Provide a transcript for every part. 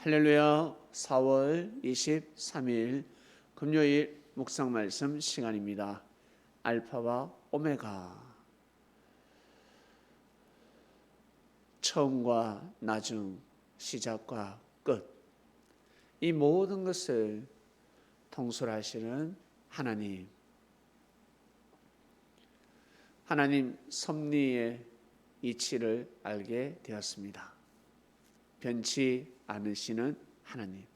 할렐루야. 4월 23일 금요일 묵상 말씀 시간입니다. 알파와 오메가, 처음과 나중, 시작과 끝, 이 모든 것을 통솔하시는 하나님, 하나님 섭리의 이치를 알게 되었습니다. 변치 않으시는 하나님,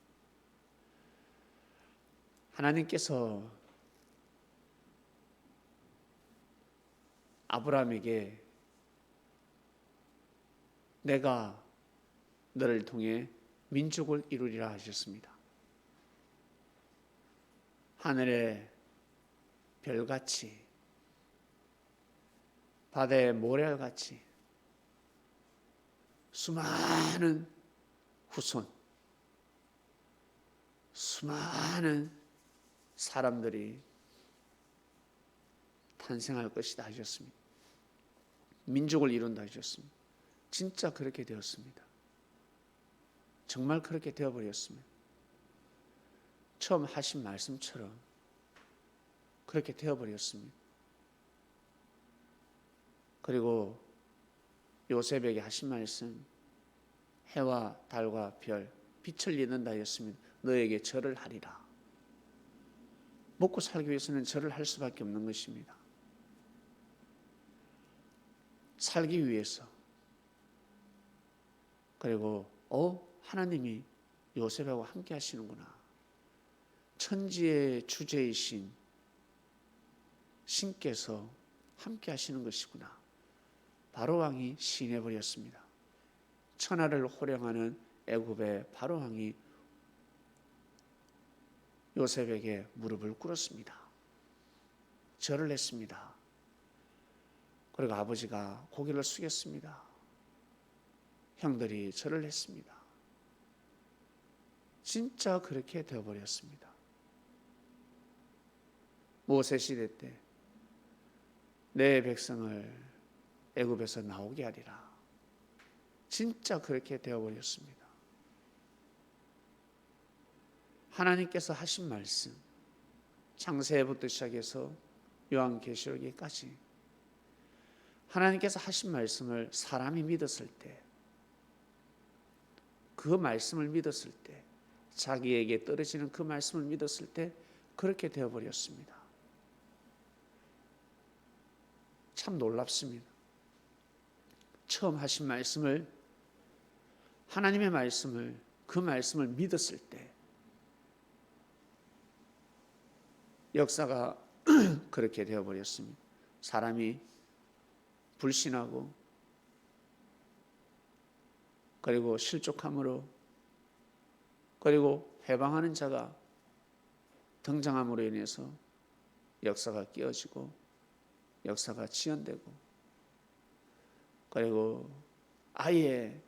하나님께서 아브라함에게 내가 너를 통해 민족을 이루리라 하셨습니다. 하늘의 별같이, 바다의 모래알같이 수많은 후손, 수많은 사람들이 탄생할 것이다 하셨습니다. 민족을 이룬다 하셨습니다. 진짜 그렇게 되었습니다. 정말 그렇게 되어버렸습니다. 처음 하신 말씀처럼 그렇게 되어버렸습니다. 그리고 요셉에게 하신 말씀, 해와 달과 별, 빛을 잃는다 하였으면 너에게 절을 하리라. 먹고 살기 위해서는 절을 할 수밖에 없는 것입니다. 살기 위해서. 그리고 하나님이 요셉하고 함께 하시는구나. 천지의 주제이신 신께서 함께 하시는 것이구나. 바로왕이 시인해버렸습니다. 천하를 호령하는 애굽의 바로왕이 요셉에게 무릎을 꿇었습니다. 절을 했습니다. 그리고 아버지가 고개를 숙였습니다. 형들이 절을 했습니다. 진짜 그렇게 되어버렸습니다. 모세 시대 때 내 백성을 애굽에서 나오게 하리라. 진짜 그렇게 되어버렸습니다. 하나님께서 하신 말씀, 창세부터 시작해서 요한계시록에까지 하나님께서 하신 말씀을 사람이 믿었을 때, 그 말씀을 믿었을 때, 자기에게 떨어지는 그 말씀을 믿었을 때 그렇게 되어버렸습니다. 참 놀랍습니다. 처음 하신 말씀을, 하나님의 말씀을, 그 말씀을 믿었을 때 역사가 그렇게 되어버렸습니다. 사람이 불신하고 그리고 실족함으로 그리고 회방하는 자가 등장함으로 인해서 역사가 깨어지고 역사가 지연되고 그리고 아예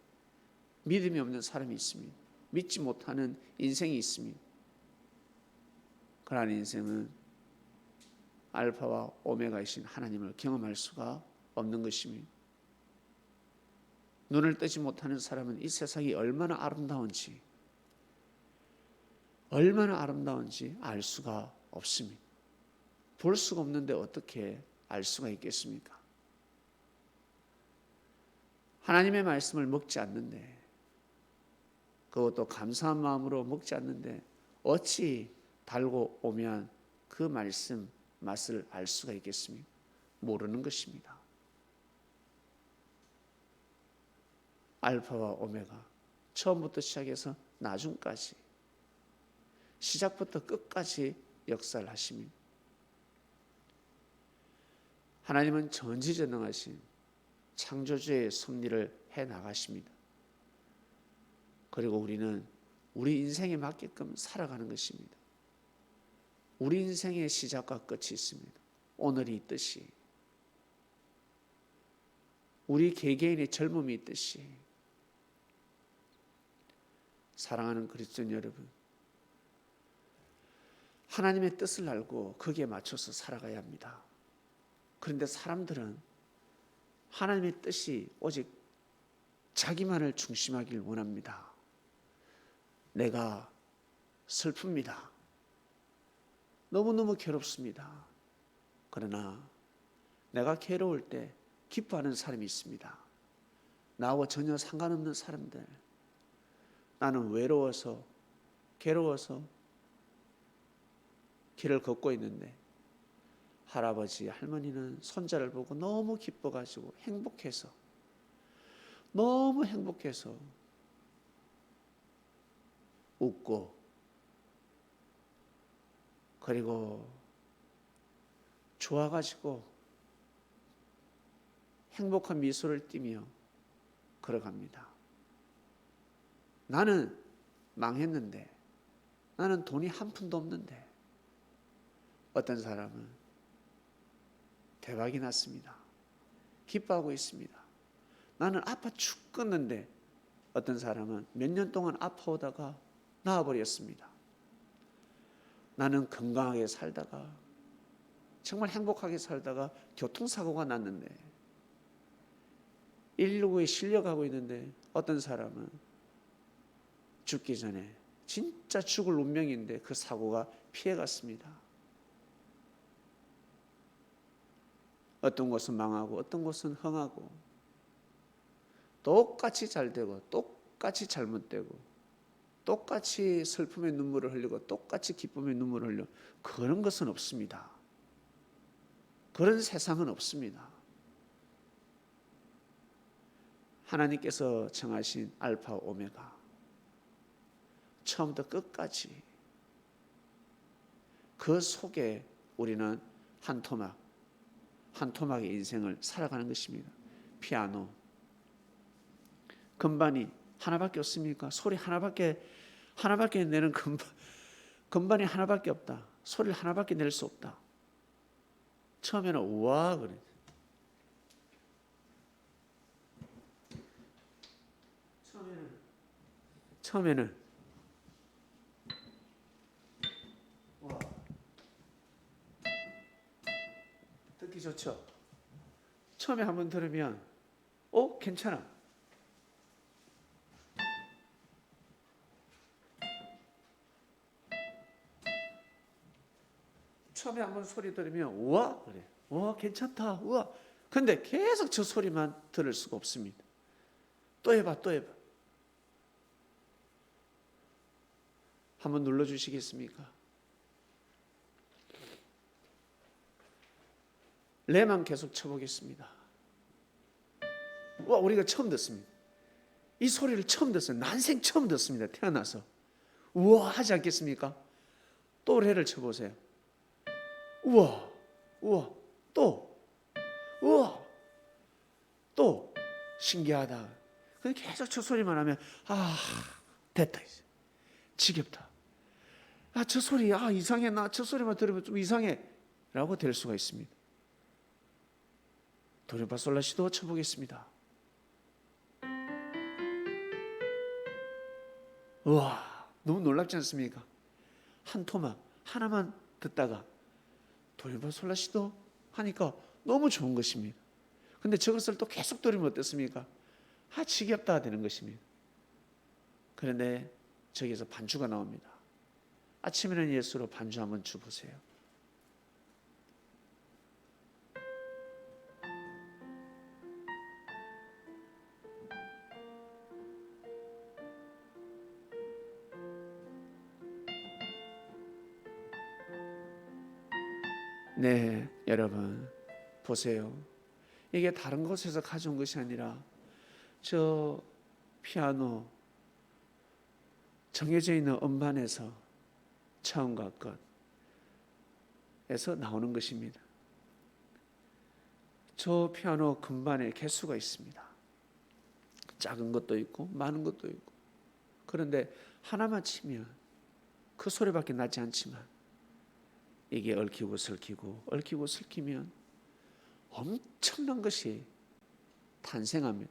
믿음이 없는 사람이 있습니다. 믿지 못하는 인생이 있습니다. 그러한 인생은 알파와 오메가이신 하나님을 경험할 수가 없는 것입니다. 눈을 뜨지 못하는 사람은 이 세상이 얼마나 아름다운지 알 수가 없습니다. 볼 수가 없는데 어떻게 알 수가 있겠습니까? 하나님의 말씀을 먹지 않는데, 그것도 감사한 마음으로 먹지 않는데 어찌 달고 오면 그 말씀 맛을 알 수가 있겠습니까? 모르는 것입니다. 알파와 오메가, 처음부터 시작해서 나중까지, 시작부터 끝까지 역사를 하십니다. 하나님은 전지전능하신 창조주의 섭리를 해나가십니다. 그리고 우리는 우리 인생에 맞게끔 살아가는 것입니다. 우리 인생의 시작과 끝이 있습니다. 오늘이 있듯이, 우리 개개인의 젊음이 있듯이, 사랑하는 그리스도인 여러분, 하나님의 뜻을 알고 거기에 맞춰서 살아가야 합니다. 그런데 사람들은 하나님의 뜻이 오직 자기만을 중심하길 원합니다. 내가 슬픕니다. 너무너무 괴롭습니다. 그러나 내가 괴로울 때 기뻐하는 사람이 있습니다. 나와 전혀 상관없는 사람들. 나는 외로워서 괴로워서 길을 걷고 있는데 할아버지 할머니는 손자를 보고 너무 기뻐가지고 행복해서, 너무 행복해서 웃고, 그리고 좋아가지고 행복한 미소를 띠며 걸어갑니다. 나는 망했는데, 나는 돈이 한 푼도 없는데, 어떤 사람은 대박이 났습니다. 기뻐하고 있습니다. 나는 아파 죽겠는데, 어떤 사람은 몇 년 동안 아파오다가 나아버렸습니다. 나는 건강하게 살다가, 정말 행복하게 살다가 교통사고가 났는데, 119에 실려가고 있는데 어떤 사람은 죽기 전에 진짜 죽을 운명인데 그 사고가 피해갔습니다. 어떤 곳은 망하고 어떤 곳은 흥하고, 똑같이 잘 되고 똑같이 잘못되고, 똑같이 슬픔의 눈물을 흘리고 똑같이 기쁨의 눈물을 흘려, 그런 것은 없습니다. 그런 세상은 없습니다. 하나님께서 정하신 알파 오메가, 처음부터 끝까지 그 속에 우리는 한 토막의 인생을 살아가는 것입니다. 피아노, 건반이 하나밖에 없습니까? 소리 하나밖에 내는 건반이 하나밖에 없다. 소리를 하나밖에 낼 수 없다. 처음에는 우와 그래. 처음에는 와, 듣기 좋죠. 처음에 한번 들으면 괜찮아. 처음에 한번 소리 들으면 우와 그래. 와 괜찮다. 우와. 근데 계속 저 소리만 들을 수가 없습니다. 또 해봐. 한번 눌러주시겠습니까? 레만 계속 쳐보겠습니다. 와, 우리가 처음 듣습니다. 이 소리를 처음 듣어요. 난생 처음 듣습니다. 태어나서. 우와 하지 않겠습니까? 또 레를 쳐보세요. 우와, 또, 우와, 또, 신기하다. 근데 계속 저 소리만 하면, 됐다, 이제. 지겹다. 저 소리, 이상해. 나 저 소리만 들으면 좀 이상해. 라고 될 수가 있습니다. 도레미파솔라시도 쳐보겠습니다. 우와, 너무 놀랍지 않습니까? 한 토막 하나만 듣다가 도레미파솔라시도 하니까 너무 좋은 것입니다. 근데 저것을 또 계속 들으면 어떻습니까? 지겹다 되는 것입니다. 그런데 저기에서 반주가 나옵니다. 아침에는 예수로 반주 한번 주보세요. 네, 여러분 보세요. 이게 다른 곳에서 가져온 것이 아니라 저 피아노 정해져 있는 음반에서 처음과 끝에서 나오는 것입니다. 저 피아노 건반에 개수가 있습니다. 작은 것도 있고 많은 것도 있고, 그런데 하나만 치면 그 소리밖에 나지 않지만 이게 얽히고 설키면 엄청난 것이 탄생합니다.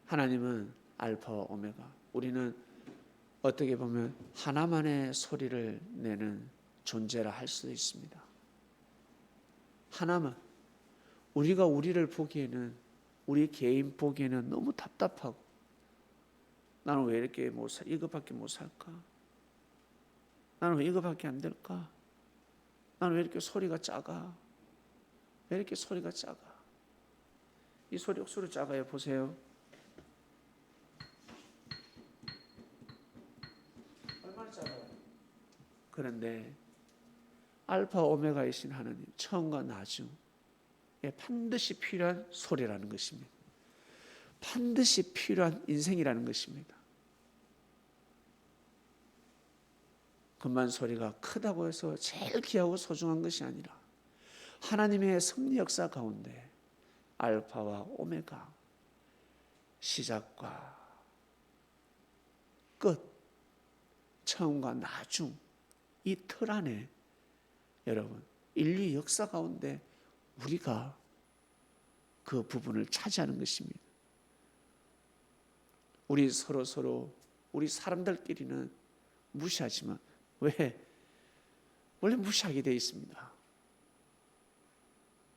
하나님은 알파 오메가, 우리는 어떻게 보면 하나만의 소리를 내는 존재라 할 수도 있습니다. 하나만. 우리가 우리를 보기에는, 우리 개인 보기에는 너무 답답하고 나는 왜 이렇게 이것밖에 못 살까? 나는 왜 이것밖에 안 될까? 나는 왜 이렇게 소리가 작아? 왜 이렇게 소리가 작아? 이 소리 억수로 작아요. 보세요. 얼마나 작아요? 그런데 알파 오메가이신 하나님, 처음과 나중에 반드시 필요한 소리라는 것입니다. 반드시 필요한 인생이라는 것입니다. 그만 소리가 크다고 해서 제일 귀하고 소중한 것이 아니라 하나님의 섭리 역사 가운데 알파와 오메가, 시작과 끝, 처음과 나중, 이 틀 안에 여러분 인류 역사 가운데 우리가 그 부분을 차지하는 것입니다. 우리 서로 우리 사람들끼리는 무시하지만 원래 무시하게 되어 있습니다.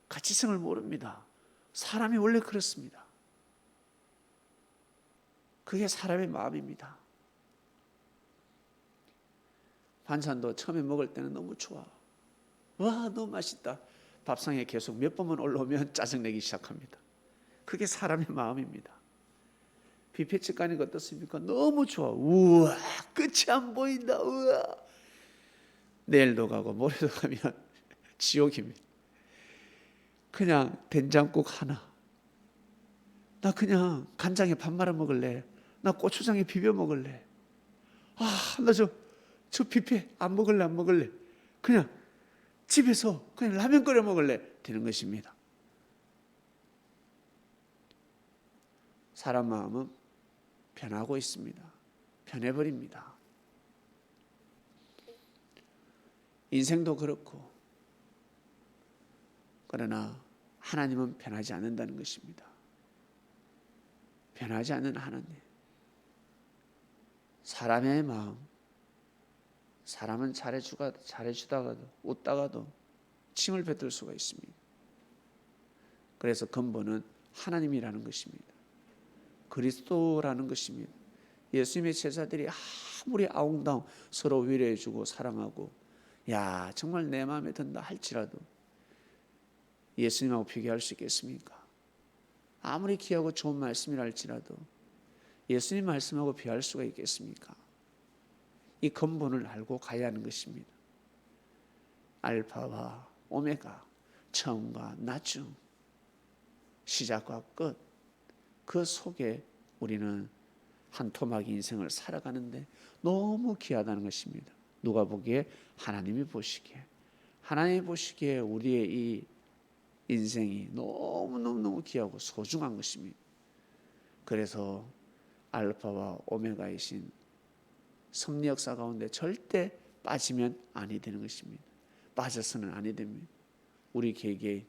가치성을 모릅니다. 사람이 원래 그렇습니다. 그게 사람의 마음입니다. 반찬도 처음에 먹을 때는 너무 좋아. 와, 너무 맛있다. 밥상에 계속 몇 번만 올라오면 짜증내기 시작합니다. 그게 사람의 마음입니다. 뷔페집 가니까 어떻습니까? 너무 좋아. 우와, 끝이 안 보인다. 우와. 내일도 가고 모레도 가면 지옥입니다. 그냥 된장국 하나. 나 그냥 간장에 밥 말아 먹을래. 나 고추장에 비벼 먹을래. 나 저 뷔페 안 먹을래. 그냥 집에서 그냥 라면 끓여 먹을래. 되는 것입니다. 사람 마음은 변하고 있습니다. 변해버립니다. 인생도 그렇고, 그러나 하나님은 변하지 않는다는 것입니다. 변하지 않는 하나님. 사람의 마음, 사람은 잘해주다가도 웃다가도 침을 뱉을 수가 있습니다. 그래서 근본은 하나님이라는 것입니다. 그리스도라는 것입니다. 예수님의 제자들이 아무리 아웅다웅 서로 위로해주고 사랑하고 야 정말 내 마음에 든다 할지라도 예수님하고 비교할 수 있겠습니까? 아무리 귀하고 좋은 말씀이라 할지라도 예수님 말씀하고 비교할 수가 있겠습니까? 이 근본을 알고 가야 하는 것입니다. 알파와 오메가, 처음과 나중, 시작과 끝, 그 속에 우리는 한 토막 인생을 살아가는데 너무 귀하다는 것입니다. 누가 보기에 하나님이 보시기에 우리의 이 인생이 너무 귀하고 소중한 것입니다. 그래서 알파와 오메가이신 섭리 역사 가운데 절대 빠지면 아니 되는 것입니다. 빠져서는 아니 됩니다. 우리 개개인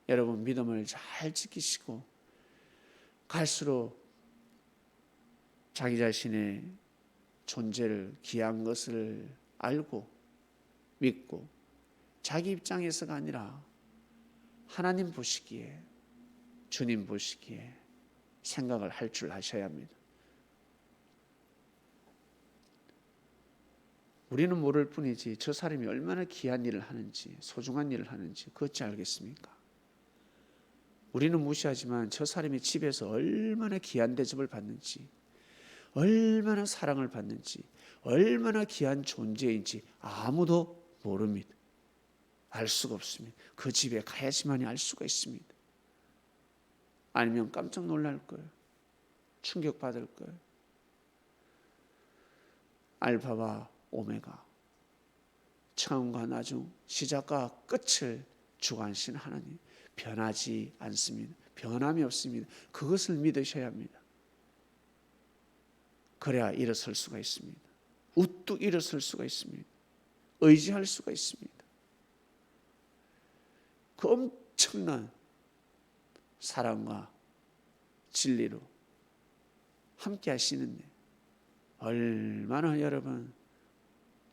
여러분 믿음을 잘 지키시고 갈수록 자기 자신의 존재를 귀한 것을 알고 믿고 자기 입장에서가 아니라 하나님 보시기에 주님 보시기에 생각을 할 줄 아셔야 합니다. 우리는 모를 뿐이지 저 사람이 얼마나 귀한 일을 하는지 소중한 일을 하는지 그것지 알겠습니까? 우리는 무시하지만 저 사람이 집에서 얼마나 귀한 대접을 받는지 얼마나 사랑을 받는지 얼마나 귀한 존재인지 아무도 모릅니다. 알 수가 없습니다. 그 집에 가야지만이 알 수가 있습니다. 아니면 깜짝 놀랄 거예요. 충격받을 거예요. 알파와 오메가, 처음과 나중, 시작과 끝을 주관하신 하나님, 변하지 않습니다. 변함이 없습니다. 그것을 믿으셔야 합니다. 그래야 일어설 수가 있습니다. 우뚝 일어설 수가 있습니다. 의지할 수가 있습니다. 그 엄청난 사랑과 진리로 함께 하시는데 얼마나 여러분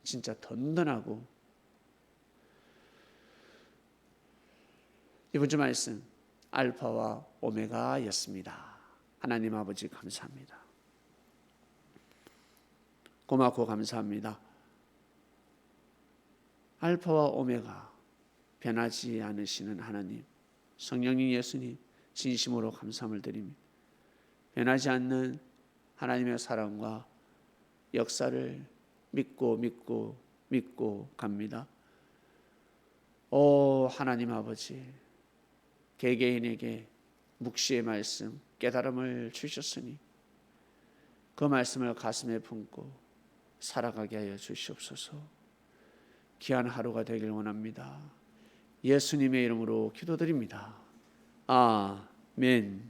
진짜 든든하고 이번 주 말씀 알파와 오메가였습니다. 하나님 아버지 감사합니다. 고맙고 감사합니다. 알파와 오메가 변하지 않으시는 하나님, 성령님 예수님 진심으로 감사함을 드립니다. 변하지 않는 하나님의 사랑과 역사를 믿고 갑니다. 오 하나님 아버지, 개개인에게 묵시의 말씀, 깨달음을 주셨으니 그 말씀을 가슴에 품고 살아가게 하여 주시옵소서. 귀한 하루가 되길 원합니다. 예수님의 이름으로 기도드립니다. 아멘.